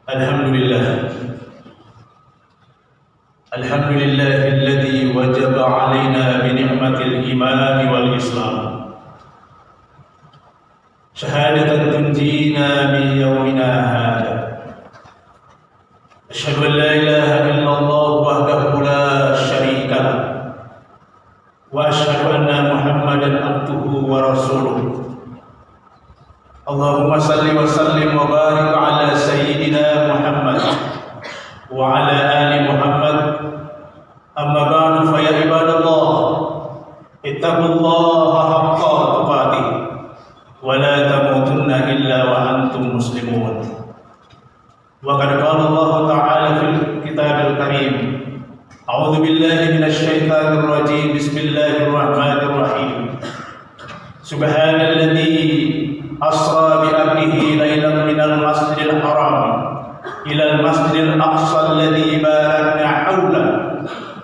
Alhamdulillah. Alhamdulillahilladzi wajaba alaina bi ni'matil iman wal islam. Syahadatan tunjina min yaumina hada. Asyhadu an la ilaha illallah wahdahu la syarika lah. Wa asyhadu anna Muhammadan abduhu wa rasuluh. Allahumma salli wa sallim wa barik ala sayyidina Muhammad wa ala ali Muhammad. Amma ba'du fa ya ibadallah, ittaqullaha haqqa tuqatih wa la tamutunna illa wa antum muslimun. Wa qad qala Allah ta'ala fil kitabil karim, a'udzu billahi minasy syaithanir rajim, bismillahirrahmanirrahim. Subhanalladzi asra bi abdihi lailan minal masjidil haram ilal masjidil aqsa alladzi barakna hawla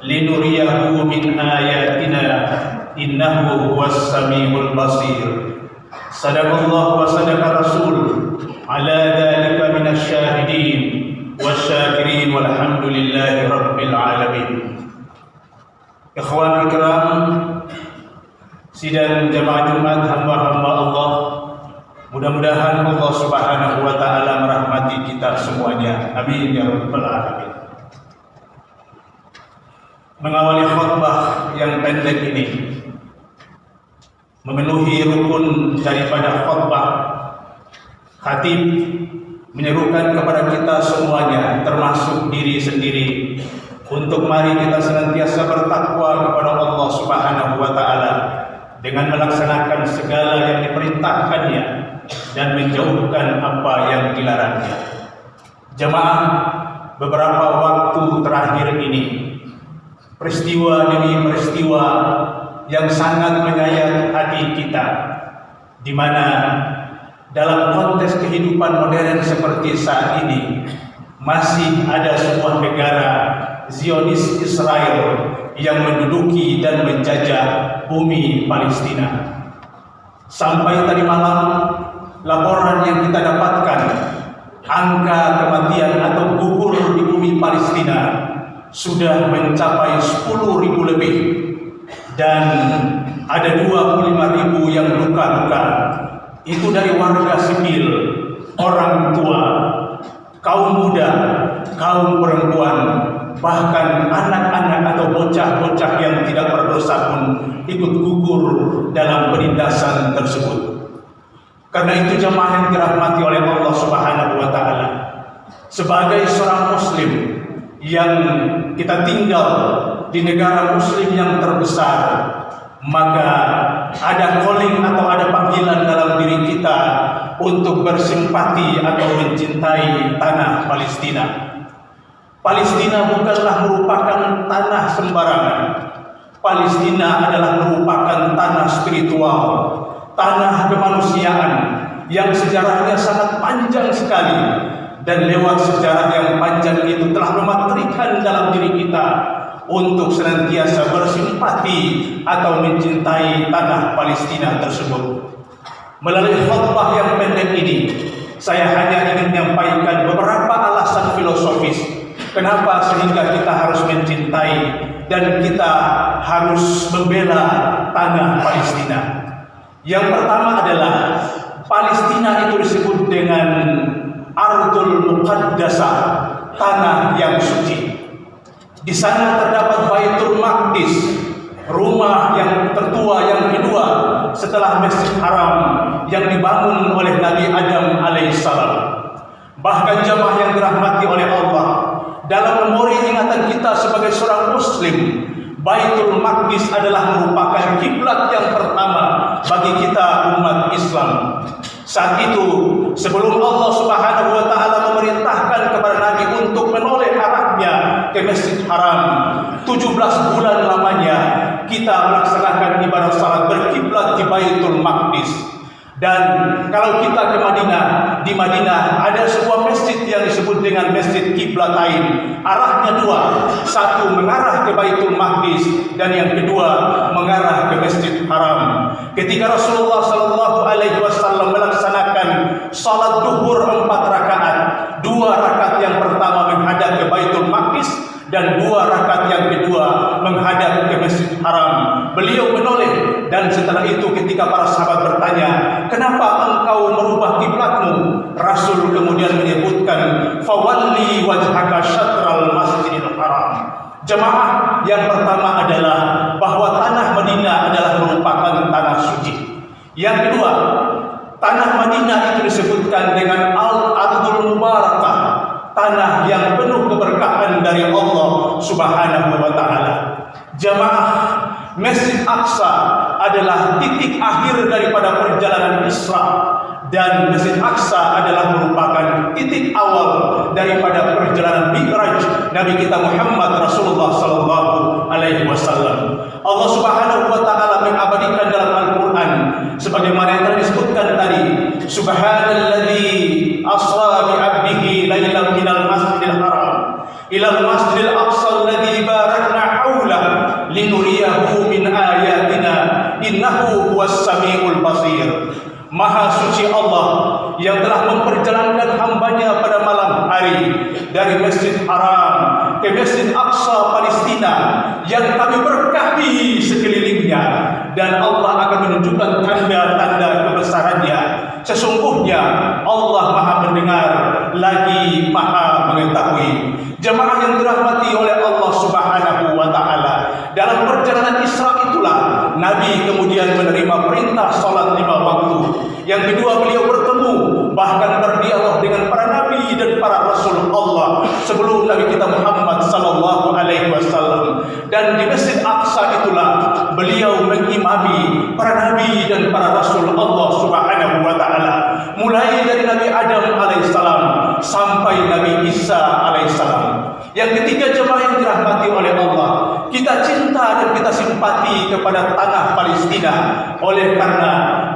linuriyahu min ayatina innahu huwas samiul basir. Sadaqallahu wa sadaqa rasul ala dzalika minasy syahidin wasyakirin walhamdulillahi rabbil alamin. Ikhwanul kiram, sidang jamaah Jumat hamba-hamba Allah, mudah-mudahan Allah Subhanahu wa taala merahmati kita semuanya. Amin ya rabbal alamin. Mengawali khutbah yang pendek ini, memenuhi rukun daripada khutbah, khatib menyerukan kepada kita semuanya, termasuk diri sendiri, untuk mari kita senantiasa bertakwa kepada Allah Subhanahu wa taala dengan melaksanakan segala yang diperintahkannya dan menjauhkan apa yang dilarangnya. Jemaah, beberapa waktu terakhir ini peristiwa demi peristiwa yang sangat menyayat hati kita, di mana dalam konteks kehidupan modern seperti saat ini masih ada sebuah negara Zionis Israel yang menduduki dan menjajah bumi Palestina. Sampai tadi malam, laporan yang kita dapatkan, angka kematian atau gugur di bumi Palestina sudah mencapai 10.000 lebih, dan ada 25.000 yang luka-luka. Itu dari warga sipil, orang tua, kaum muda, kaum perempuan, bahkan anak-anak atau bocah-bocah yang tidak berdosa pun ikut gugur dalam penindasan tersebut. Karena itu jemaah yang dirahmati oleh Allah Subhanahu wa taala, sebagai seorang muslim yang kita tinggal di negara muslim yang terbesar, maka ada calling atau ada panggilan dalam diri kita untuk bersimpati atau mencintai tanah Palestina. Palestina bukanlah merupakan tanah sembarangan. Palestina adalah merupakan tanah spiritual, tanah kemanusiaan yang sejarahnya sangat panjang sekali, dan lewat sejarah yang panjang itu telah mematrikan dalam diri kita untuk senantiasa bersimpati atau mencintai tanah Palestina tersebut. Melalui khutbah yang pendek ini, saya hanya ingin menyampaikan beberapa alasan filosofis kenapa sehingga kita harus mencintai dan kita harus membela tanah Palestina. Yang pertama adalah Palestina itu disebut dengan Ardul Muqaddasah, tanah yang suci. Di sana terdapat Baitul Maqdis, rumah yang tertua yang kedua setelah Masjid Haram yang dibangun oleh Nabi Adam alaihissalam. Bahkan jemaah yang dirahmati oleh Allah, dalam memori ingatan kita sebagai seorang muslim, Baitul Maqdis adalah merupakan kiblat yang pertama bagi kita umat Islam. Saat itu, sebelum Allah Subhanahu wa taala memerintahkan kepada Nabi untuk menoleh arahnya ke Masjid Haram, 17 bulan lamanya kita melaksanakan ibadah salat berkiblat di Baitul Maqdis. Dan kalau kita ke Madinah, di Madinah ada sebuah masjid yang disebut dengan Masjid Qiblatain. Arahnya dua, satu mengarah ke Baitul Maqdis dan yang kedua mengarah ke Masjid Haram. Ketika Rasulullah SAW melaksanakan salat duhur 4 rakaat, 2 rakaat yang pertama menghadap ke Baitul Maqdis dan 2 rakaat yang kedua menghadap ke Masjid Haram. Beliau menoleh, dan setelah itu ketika para sahabat bertanya, kenapa engkau merubah kiblatmu? Rasul kemudian menyebutkan, fawalli wajhaka syatral Masjidil Haram. Jemaah, yang pertama adalah bahwa tanah Madinah adalah merupakan tanah suci. Yang kedua, tanah Madinah itu disebutkan dengan Al-Ardul Mubarakah, tanah yang penuh keberkahan dari Allah Subhanahu wa taala. Jamaah, Masjid Aqsa adalah titik akhir daripada perjalanan Isra, dan Masjid Aqsa adalah merupakan titik awal daripada perjalanan Mi'raj Nabi kita Muhammad Rasulullah sallallahu alaihi wasallam. Allah Subhanahu wa taala mengabadikan dalam Al-Qur'an sebagaimana yang telah disebutkan tadi, subhanalladzi asra bi 'abdihi lailan minal masjidil haram ilal masjidil aqsa alladzi barakna haulah linuriyahu min ayatina innahu huwas samiul basir. Maha suci Allah yang telah memperjalankan hambanya pada malam hari dari Masjid Haram ke Masjid Aqsa Palestina yang kami berkahi sekelilingnya, dan Allah akan menunjukkan tanda-tanda kebesarannya. Sesungguhnya Allah Maha mendengar lagi Maha mengetahui. Jemaah yang dirahmati oleh Allah Subhanahu wa taala, dalam perjalanan Isra itulah Nabi kemudian menerima perintah salat 5 waktu. Yang kedua, beliau bertemu bahkan berdialog dengan para nabi dan para rasul Allah sebelum Nabi kita Muhammad sallallahu alaihi wasallam. Dan di Masjid Aqsa itulah beliau mengimami para nabi dan para rasul Allah Subhanahu wa taala, mulai dari Nabi Adam alaihissalam sampai Nabi Isa alaihissalam. Yang ketiga, jemaah yang dirahmati oleh Allah, kita cinta dan kita simpati kepada tanah Palestina. Oleh karena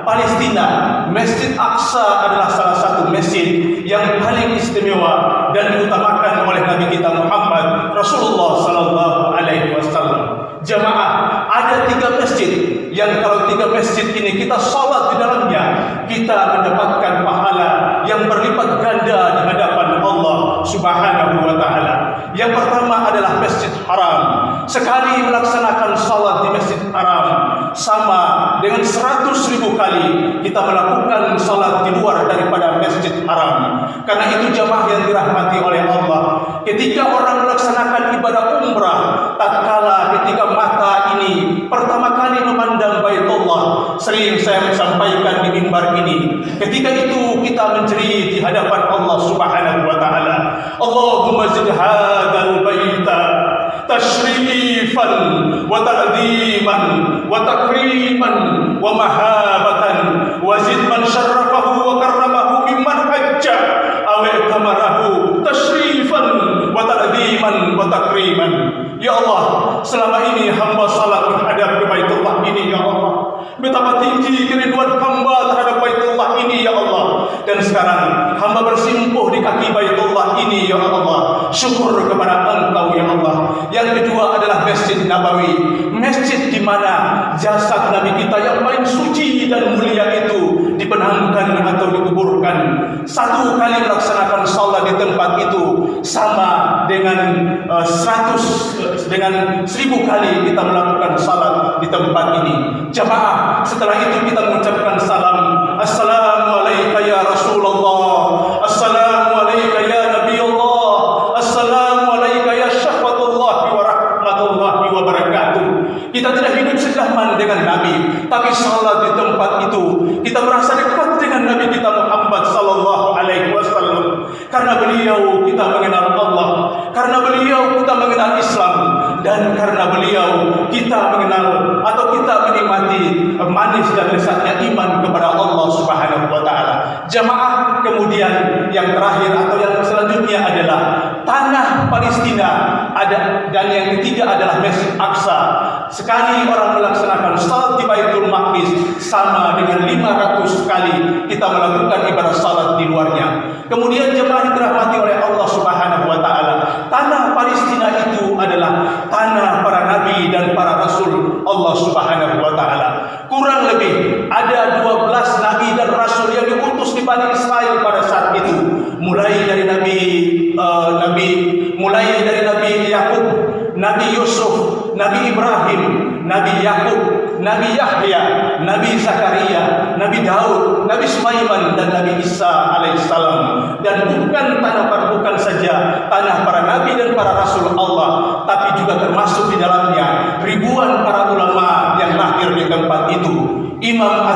Palestina, Masjid Aqsa adalah salah satu masjid yang paling istimewa dan diutamakan oleh Nabi kita Muhammad Rasulullah sallallahu alaihi wasallam. Jemaah, ada 3 masjid yang kalau 3 masjid ini kita salat di dalamnya, kita mendapatkan pahala yang berlipat ganda di hadapan Allah Subhanahu wa taala. Yang pertama adalah Masjid Haram. Sekali melaksanakan salat di Masjid Haram sama dengan 100.000 kali kita melakukan salat di luar daripada Masjid Haram. Karena itu jemaah yang dirahmati oleh Allah, ketika orang melaksanakan ibadah umrah, tatkala ketika mata ini pertama kali memandang Baitullah, sering saya sampaikan di mimbar ini, ketika itu kita menjerit di hadapan Allah Subhanahu wa taala, Allahumma zid hadzal baita tashrifan wa ta'dhiman wa takriman wa mahabatan wa zid man syarrafahu wa karramahu mimman hajja aw tamarahu tashrifan wa ta'dhiman wa takriman. Ya Allah, selama ini hamba salat menghadap ke Baitullah ini, ya Allah. Betapa tinggi kerinduan hamba terhadap Baitullah ini, ya Allah. Dan sekarang hamba bersimpuh di kaki Baitullah ini, ya Allah. Syukur kepada Engkau, ya Allah. Yang kedua adalah Masjid Nabawi, masjid di mana jasad Nabi kita yang paling suci dan mulia itu dipenangkan atau dikuburkan. 1 kali melaksanakan salat di tempat itu sama dengan 1000 kali kita melakukan salat di tempat ini. Jemaah, setelah itu kita mengucapkan salam, assalamu alayka ya Rasulullah, assalamu alayka ya Nabi Allah, assalamu alayka ya syafatullah wa rahmatullahi wa barakatuh. Kita tidak hidup sejaman dengan Nabi, tapi salat di tempat itu kita merasa dekat dengan Nabi kita Muhammad sallallahu alaihi wasallam. Karena beliau kita mengenal Allah, karena beliau kita mengenal Islam, dan karena beliau kita mengenal atau kita menikmati manis dan lezatnya iman kepada Allah Subhanahu wa taala. Jemaah, kemudian yang terakhir atau yang selanjutnya adalah tanah Palestina ada, dan yang ketiga adalah Masjid Aqsa. Sekali orang melaksanakan salat di Baitul Maqdis sama dengan 500 kali kita melakukan ibadah salat di luarnya. Kemudian jemaah yang dirahmati oleh Allah Subhanahu wa taala, tanah Palestina itu adalah tanah para nabi dan para rasul Allah Subhanahu wa taala. Kurang lebih ada 12 nabi dan rasul yang diutus di Bani Israel Nabi Ibrahim, Nabi Yakub, Nabi Yahya, Nabi Zakaria, Nabi Daud, Nabi Sulaiman, dan Nabi Isa alaihissalam. Dan bukan saja tanah para nabi dan para rasul Allah, tapi juga termasuk di dalamnya ribuan para ulama yang lahir di tempat itu. Imam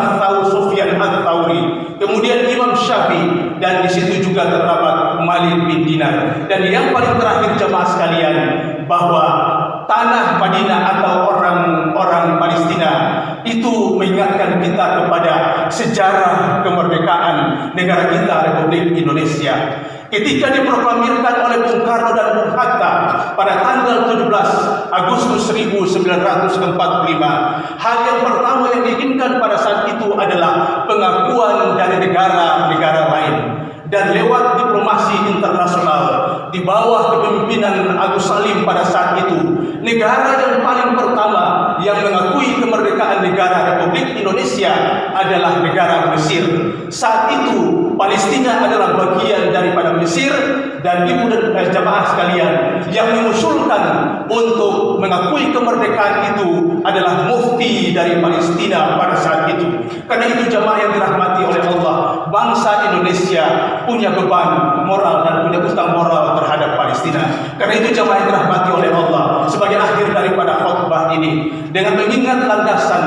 Sufyan Ats-Tsauri, kemudian Imam Syafi'i, dan di situ juga terdapat Malik bin Dinar. Dan yang paling terakhir jemaah sekalian, bahwa tanah Madinah atau orang-orang Palestina itu mengingatkan kita kepada sejarah kemerdekaan negara kita, Republik Indonesia. Ketika diproklamirkan oleh Bung Karno dan Bung Hatta pada tanggal 17 Agustus 1945, hal yang pertama yang diinginkan pada saat itu adalah pengakuan dari negara-negara lain. Dan lewat diplomasi internasional di bawah kepemimpinan Agus Salim pada saat itu, negara yang paling pertama yang mengakui kemerdekaan negara Republik Indonesia adalah negara Mesir. Saat itu Palestina adalah bagian daripada Mesir, dan ibu dan jamaah sekalian, yang mengusulkan untuk mengakui kemerdekaan itu adalah mufti dari Palestina pada saat itu. Karena itu jamaah yang dirahmati oleh Allah, bangsa Indonesia punya beban moral dan punya utang moral terhadap Palestina. Karena itu jamaah yang dirahmati oleh Allah, sebagai akhir daripada khutbah ini, dengan mengingat landasan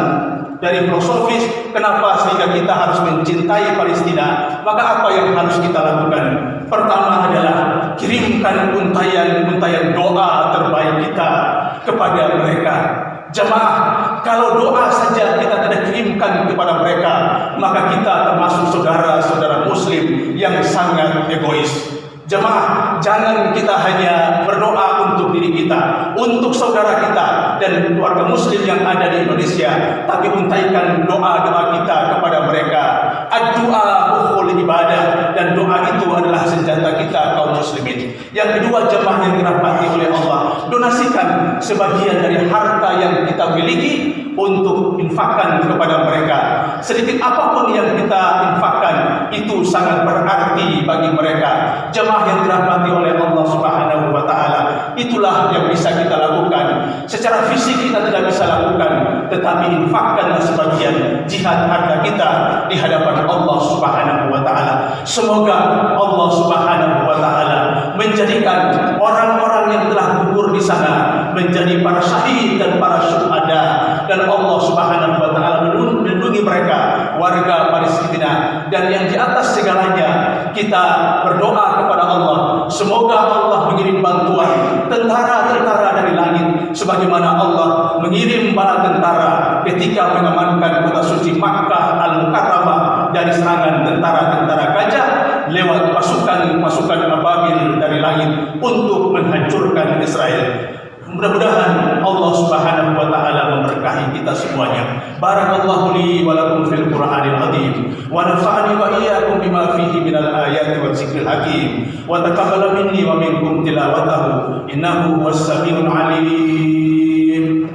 dari filosofis kenapa sehingga kita harus mencintai Palestina, maka apa yang harus kita lakukan? Pertama adalah kirimkan untayan doa terbaik kita kepada mereka. Jemaah, kalau doa saja kita tidak kirimkan kepada mereka, maka kita termasuk saudara-saudara muslim yang sangat egois. Jemaah, jangan kita hanya berdoa untuk diri kita, untuk saudara kita dan keluarga muslim yang ada di Indonesia, tapi untaikan doa-doa kita kepada mereka. Ad-du'a ukhul ibadah, dan doa itu adalah senjata kita kaum muslimin. Yang kedua, jemaah yang dirahmati oleh Allah, donasikan sebagian dari harta yang kita miliki untuk infakkan kepada mereka. Sedikit apapun yang kita infakkan itu sangat berarti bagi mereka. Jemaah yang dirahmati oleh Allah Subhanahu wa taala, itulah yang bisa kita lakukan. Secara fisik kita tidak bisa lakukan, tetapi infakkanlah sebagian jihad harta kita di hadapan Allah Subhanahu wa taala. Semoga Allah Subhanahu wa taala menjadikan orang-orang yang telah gugur di sana menjadi para syahid dan para syuhada, dan Allah Subhanahu wa taala melindungi mereka, warga Palestina. Dan yang di atas segalanya, kita berdoa kepada Allah, semoga Allah mengirim bantuan tentara-tentara dari langit, sebagaimana Allah mengirim bala tentara ketika mengamankan kota suci Makkah Al-Mukarramah dari serangan tentara-tentara gajah lewat pasukan ababil dari langit untuk menghancurkan Israel. Mudah-mudahan Allah Subhanahu wa taala memberkahi kita semuanya. Barakallahu li wa lakum fil Qur'anil azim, wa nafa'ani wa iyyakum bima fihi minal ayati wa dzikril hakim, wa taqabbal minni wa minkum tilawatahu innahu huwas samiul alim.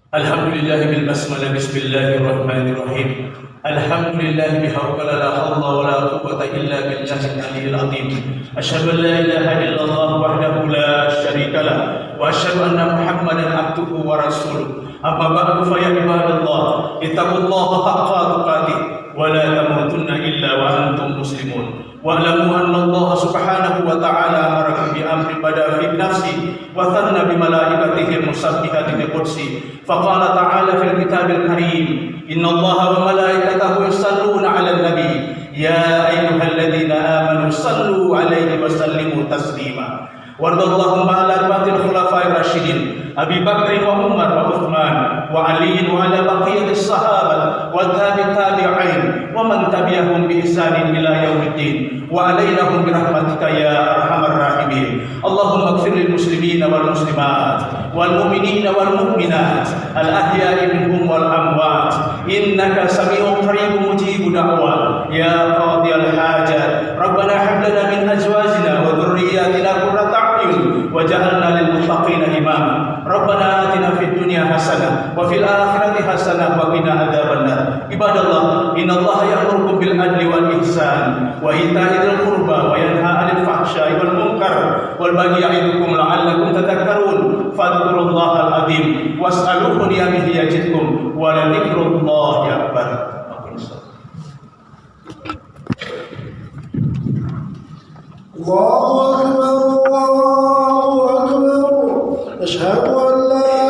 Alhamdulillah bil basmalah, bismillahirrahmanirrahim. Alhamdulillah bihawla la hawla wa la quwwata illa billahil aliyyil azim. Asyhadu an la ilaha illallah wahdahu la syarika lah, wa asyhadu anna Muhammadan abduhu wa rasuluh. Amma ba'du, fa ya ibadallah, ittaqullaha haqqa tuqatih wa la tamutunna illa wa antum muslimun. Wa'lamu anna Allah Subhanahu wa ta'ala amarakum bi amri bada fi nafsi wa thanna bi malaikatihi musabbihati bi qudsi. Faqala ta'ala fil kitabil karim, inna Allah wa malaikatahu yusalluna 'alan nabi ya ayyuhalladzina amanu sallu 'alaihi wa sallimu taslima. Wardallahu ma'ala arba'atil khulafa'ir rasyidin Abi Bakr wa Umar wa Uthman wa Ali wa ala baqiyatis sahabat wa tabi'in wa man tabi'ahum bi ihsanin ila yaumiddin wa alainahum bi rahmatika ya arhamar rahimin. Allahumma ighfir lil muslimina wal muslimat wal mu'minina wal mu'minat al ahya'i minhum wal amwat innaka sami'un qaribun mujibud da'wat ya qadiyal hajat. Rabbana hab lana min azwajina wa dhurriyyatina qurrata a'yun waj'alna lil muttaqina imama. Rabbana atina fid dunya hasanah wa fil akhirati hasanah wa qina adzabannar. Ibadallah, innallaha ya'murukum bil adli wal ihsan wa ita'i dzil qurba wa yanha 'anil fahsya'i wal munkar wal baghi ya'idukum la'allakum tadhakkarun. Fadhkurullahal azim was'aluhu bihi yajidkum wa la dzikrullahi akbar. Allahu akbar, Allahu akbar. Asyhadu an la